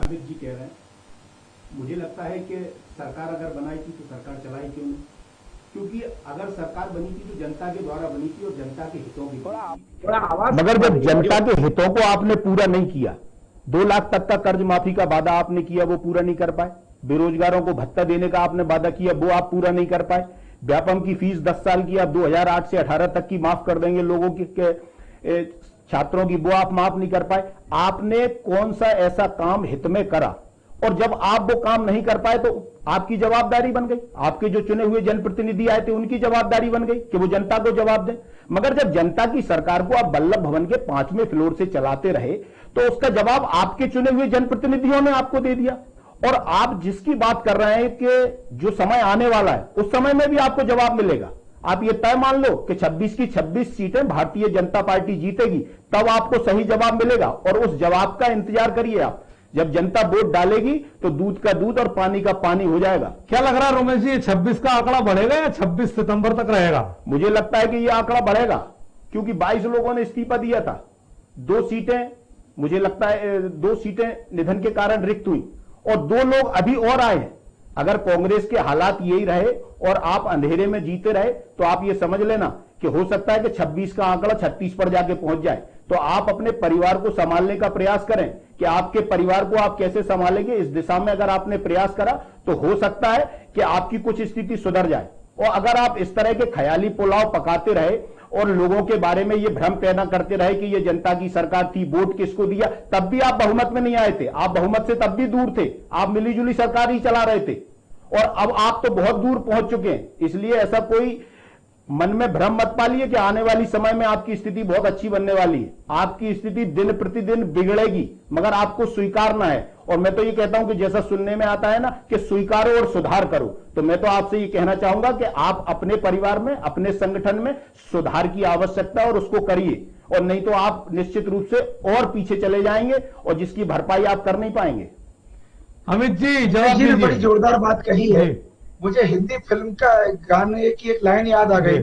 अमित जी कह रहे हैं, मुझे लगता है कि सरकार अगर बनाई थी तो सरकार चलाई क्यों नहीं? क्योंकि अगर सरकार बनी थी तो जनता के द्वारा बनी थी और जनता के हितों की बनी थी। मगर जब जनता के हितों को आपने पूरा नहीं किया, 2 लाख तक का कर्ज माफी का वादा आपने किया, वो पूरा नहीं कर पाए। बेरोजगारों को भत्ता देने का आपने वादा किया, वो आप पूरा नहीं कर पाए। व्यापम की फीस 10 साल की आप 2008 से 18 तक की माफ कर देंगे लोगों के छात्रों की, वो आप माफ नहीं कर पाए। आपने कौन सा ऐसा काम हित में करा? और जब आप वो काम नहीं कर पाए तो आपकी जवाबदारी बन गई, आपके जो चुने हुए जनप्रतिनिधि आए थे उनकी जवाबदारी बन गई कि वो जनता को जवाब दें। मगर जब जनता की सरकार को आप वल्लभ भवन के 5वें फ्लोर से चलाते रहे तो उसका जवाब आपके चुने हुए जनप्रतिनिधियों ने आपको दे दिया। और आप जिसकी बात कर रहे हैं कि जो समय आने वाला है उस समय में भी आपको जवाब मिलेगा। आप ये तय मान लो कि 26 की 26 सीटें भारतीय जनता पार्टी जीतेगी, तब आपको सही जवाब मिलेगा। और उस जवाब का इंतजार करिए आप। जब जनता वोट डालेगी तो दूध का दूध और पानी का पानी हो जाएगा। क्या लग रहा है रोमेश जी, 26 का आंकड़ा बढ़ेगा या 26 सितंबर तक रहेगा? मुझे लगता है कि यह आंकड़ा बढ़ेगा, क्योंकि 22 लोगों ने इस्तीफा दिया था। 2 सीटें, मुझे लगता है 2 सीटें निधन के कारण रिक्त हुई और 2 लोग अभी और आए हैं। अगर कांग्रेस के हालात यही रहे और आप अंधेरे में जीते रहे तो आप ये समझ लेना कि हो सकता है कि 26 का आंकड़ा 36 पर जाके पहुंच जाए। तो आप अपने परिवार को संभालने का प्रयास करें कि आपके परिवार को आप कैसे संभालेंगे। इस दिशा में अगर आपने प्रयास करा तो हो सकता है कि आपकी कुछ स्थिति सुधर जाए। और अगर आप इस तरह के ख्याली पुलाव पकाते रहे और लोगों के बारे में ये भ्रम पैदा करते रहे कि ये जनता की सरकार थी, वोट किसको दिया, तब भी आप बहुमत में नहीं आए थे। आप बहुमत से तब भी दूर थे, आप मिलीजुली सरकार ही चला रहे थे। और अब आप तो बहुत दूर पहुंच चुके हैं। इसलिए ऐसा कोई मन में भ्रम मत पालिए कि आने वाली समय में आपकी स्थिति बहुत अच्छी बनने वाली है। आपकी स्थिति दिन प्रतिदिन बिगड़ेगी, मगर आपको स्वीकारना है। और मैं तो ये कहता हूं कि जैसा सुनने में आता है ना कि स्वीकारो और सुधार करो, तो मैं तो आपसे ये कहना चाहूंगा कि आप अपने परिवार में, अपने संगठन में सुधार की आवश्यकता है और उसको करिए। और नहीं तो आप निश्चित रूप से और पीछे चले जाएंगे और जिसकी भरपाई आप कर नहीं पाएंगे। अमित जी, जवाब ने दीजिए। बड़ी जोरदार बात कही है। मुझे हिंदी फिल्म का गाने की एक लाइन याद आ गई,